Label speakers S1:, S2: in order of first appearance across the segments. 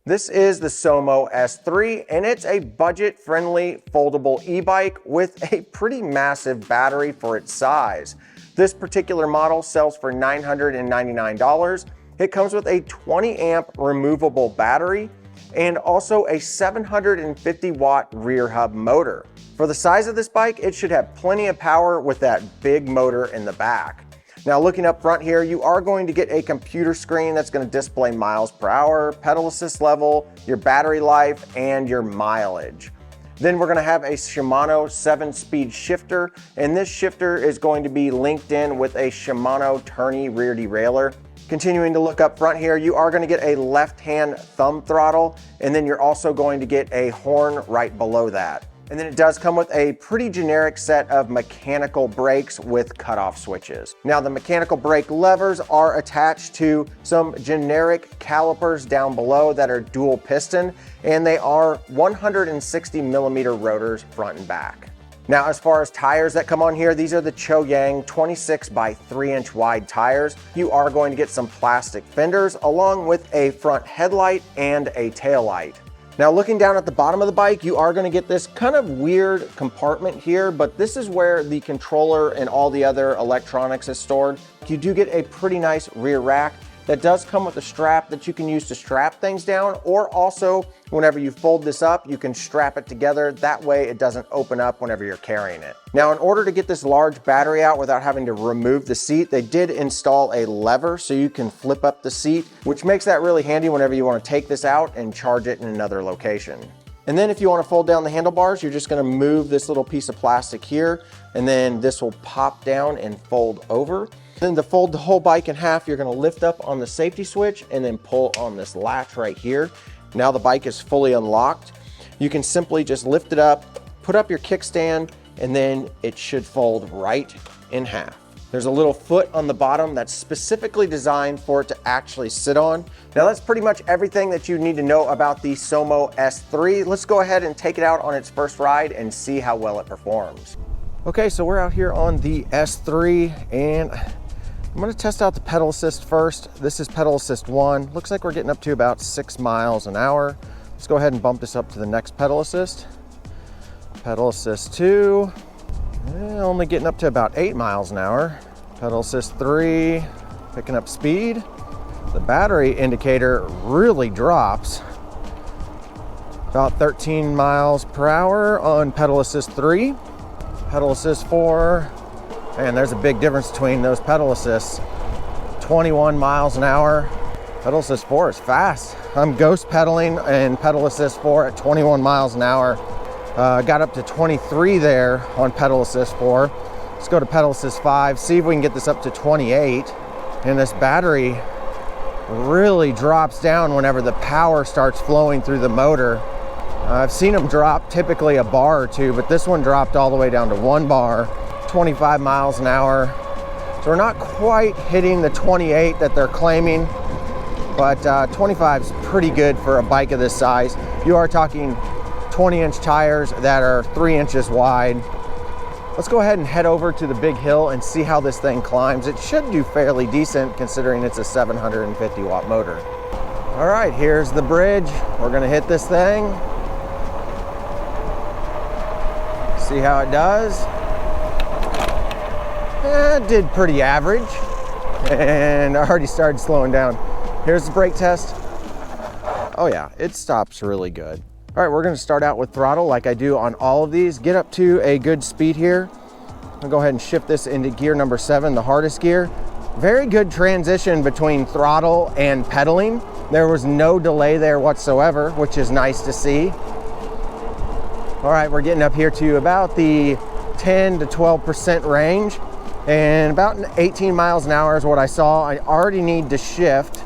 S1: This is the Sohamo S3, and it's a budget-friendly foldable e-bike with a pretty massive battery for its size. This particular model sells for $999. It comes with a 20 amp removable battery and also a 750 watt rear hub motor. For the size of this bike, it should have plenty of power with that big motor in the back. Now looking up front here, you are going to get a computer screen that's going to display miles per hour, pedal assist level, your battery life, and your mileage. Then we're going to have a Shimano 7-speed shifter, and this shifter is going to be linked in with a Shimano tourney rear derailleur. Continuing to look up front here, you are going to get a left-hand thumb throttle, and then you're also going to get a horn right below that. And then it does come with a pretty generic set of mechanical brakes with cutoff switches. Now the mechanical brake levers are attached to some generic calipers down below that are dual piston, and they are 160 millimeter rotors front and back. Now as far as tires that come on here, these are the Choyang 26 by 3 inch wide tires. You are going to get some plastic fenders along with a front headlight and a tail light. Now looking down at the bottom of the bike, you are going to get this kind of weird compartment here, but this is where the controller and all the other electronics is stored. You do get a pretty nice rear rack that does come with a strap that you can use to strap things down, or also whenever you fold this up, you can strap it together. That way it doesn't open up whenever you're carrying it. Now in order to get this large battery out without having to remove the seat, they did install a lever so you can flip up the seat, which makes that really handy whenever you want to take this out and charge it in another location. And then if you want to fold down the handlebars, you're just going to move this little piece of plastic here, and then this will pop down and fold over. Then to fold the whole bike in half, you're going to lift up on the safety switch and then pull on this latch right here. Now the bike is fully unlocked. You can simply just lift it up, put up your kickstand, and then it should fold right in half. There's a little foot on the bottom that's specifically designed for it to actually sit on. Now that's pretty much everything that you need to know about the Sohamo S3. Let's go ahead and take it out on its first ride and see how well it performs. Okay, so we're out here on the S3, and I'm going to test out the pedal assist first. This is pedal assist 1. Looks like we're getting up to about 6 miles an hour. Let's go ahead and bump this up to the next pedal assist. Pedal assist 2. Only getting up to about 8 miles an hour. Pedal assist 3, picking up speed. The battery indicator really drops. About 13 miles per hour on pedal assist 3. Pedal assist 4. And there's a big difference between those pedal assists. 21 miles an hour. Pedal assist 4 is fast. I'm ghost pedaling and pedal assist 4 at 21 miles an hour. Got up to 23 there on pedal assist 4. Let's go to pedal assist 5, see if we can get this up to 28. And this battery really drops down whenever the power starts flowing through the motor. I've seen them drop typically a bar or two, but this one dropped all the way down to 1 bar, 25 miles an hour. So we're not quite hitting the 28 that they're claiming, but 25 is pretty good for a bike of this size. You are talking 20-inch tires that are 3 inches wide. Let's go ahead and head over to the big hill and see how this thing climbs. It should do fairly decent considering it's a 750 watt motor. All right, here's the bridge. We're gonna hit this thing. See how it does. It did pretty average, and I already started slowing down. Here's the brake test. Oh yeah, it stops really good. All right, we're gonna start out with throttle like I do on all of these. Get up to a good speed here. I'll go ahead and shift this into gear number 7, the hardest gear. Very good transition between throttle and pedaling. There was no delay there whatsoever, which is nice to see. All right, we're getting up here to about the 10 to 12% range, and about 18 miles an hour is what I saw. I already need to shift.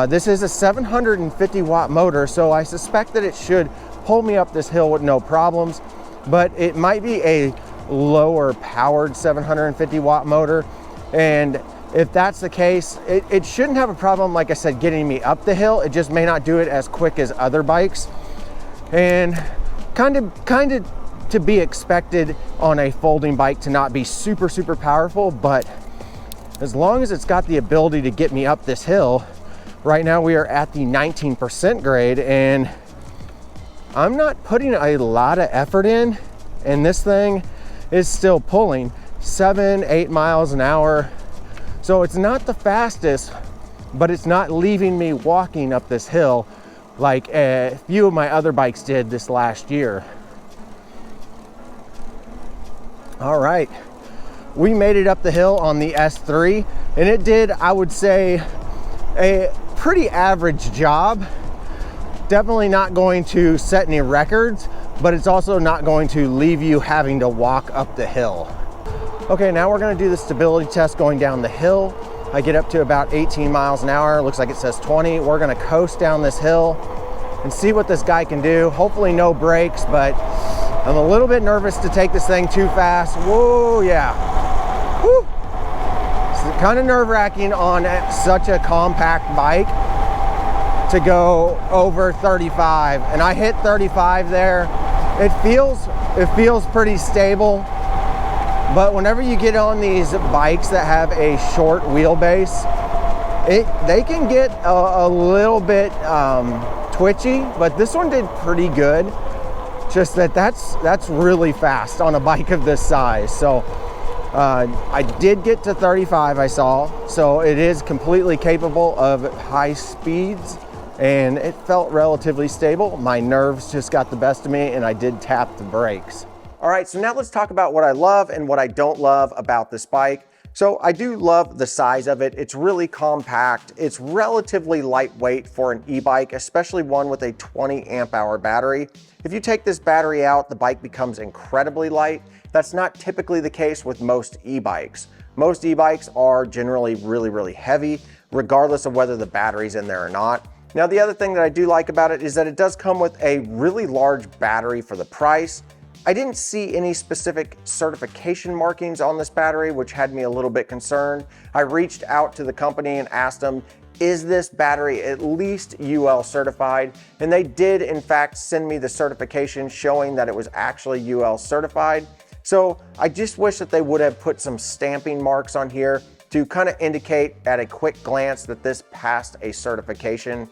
S1: This is a 750 watt motor, so I suspect that it should pull me up this hill with no problems, but it might be a lower powered 750 watt motor. And if that's the case, it shouldn't have a problem, like I said, getting me up the hill. It just may not do it as quick as other bikes. And kind of to be expected on a folding bike to not be super, super powerful, but as long as it's got the ability to get me up this hill Right now we are at the 19% grade, and I'm not putting a lot of effort in, and this thing is still pulling 7-8 miles an hour. So it's not the fastest, but it's not leaving me walking up this hill like a few of my other bikes did this last year. All right, we made it up the hill on the S3, and it did, I would say, a pretty average job. Definitely not going to set any records, but it's also not going to leave you having to walk up the hill. Okay, now we're gonna do the stability test going down the hill. I get up to about 18 miles an hour. Looks like it says 20. We're gonna coast down this hill and see what this guy can do. Hopefully no brakes, but I'm a little bit nervous to take this thing too fast. Whoa, yeah. Woo. It's kind of nerve-wracking on such a compact bike to go over 35, and I hit 35 there. It feels pretty stable, but whenever you get on these bikes that have a short wheelbase, they can get a little bit twitchy, but this one did pretty good. Just that's really fast on a bike of this size. So I did get to 35, I saw, so it is completely capable of high speeds, and it felt relatively stable. My nerves just got the best of me, and I did tap the brakes. All right, so now let's talk about what I love and what I don't love about this bike. So I do love the size of it. It's really compact. It's relatively lightweight for an e-bike, especially one with a 20 amp hour battery. If you take this battery out, the bike becomes incredibly light. That's not typically the case with most e-bikes. Most e-bikes are generally really heavy, regardless of whether the battery's in there or not. Now, the other thing that I do like about it is that it does come with a really large battery for the price. I didn't see any specific certification markings on this battery, which had me a little bit concerned. I reached out to the company and asked them, is this battery at least UL certified? And they did in fact send me the certification showing that it was actually UL certified. So I just wish that they would have put some stamping marks on here to kind of indicate at a quick glance that this passed a certification.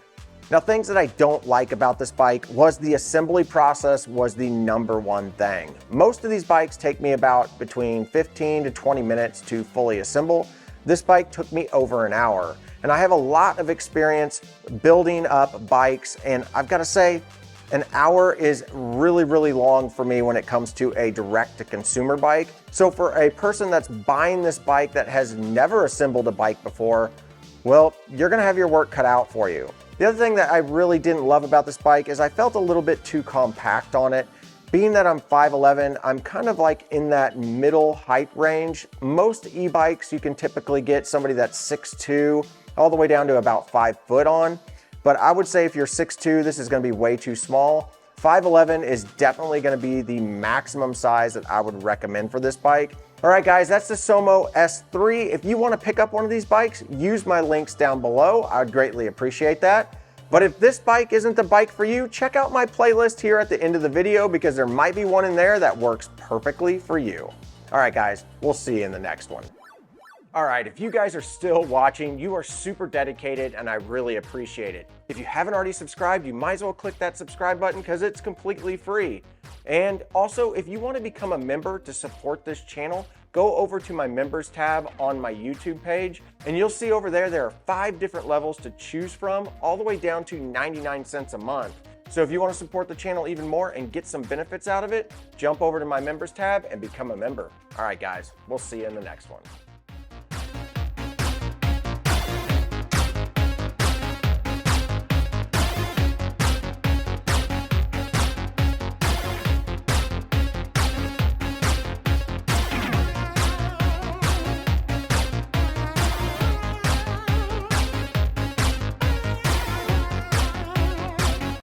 S1: Now, things that I don't like about this bike was the assembly process was the #1 thing. Most of these bikes take me about between 15 to 20 minutes to fully assemble. This bike took me over an hour, and I have a lot of experience building up bikes, and I've got to say, an hour is really long for me when it comes to a direct-to-consumer bike. So for a person that's buying this bike that has never assembled a bike before, well, you're gonna have your work cut out for you. The other thing that I really didn't love about this bike is I felt a little bit too compact on it. Being that I'm 5'11", I'm kind of like in that middle height range. Most e-bikes you can typically get somebody that's 6'2", all the way down to about 5 foot on. But I would say if you're 6'2", this is gonna be way too small. 5'11" is definitely gonna be the maximum size that I would recommend for this bike. All right, guys, that's the Sohamo S3. If you wanna pick up one of these bikes, use my links down below. I'd greatly appreciate that. But if this bike isn't the bike for you, check out my playlist here at the end of the video because there might be one in there that works perfectly for you. All right, guys, we'll see you in the next one. All right, if you guys are still watching, you are super dedicated and I really appreciate it. If you haven't already subscribed, you might as well click that subscribe button because it's completely free. And also, if you want to become a member to support this channel, go over to my members tab on my YouTube page and you'll see over there are 5 different levels to choose from, all the way down to 99 cents a month. So if you want to support the channel even more and get some benefits out of it, jump over to my members tab and become a member. All right, guys, we'll see you in the next one.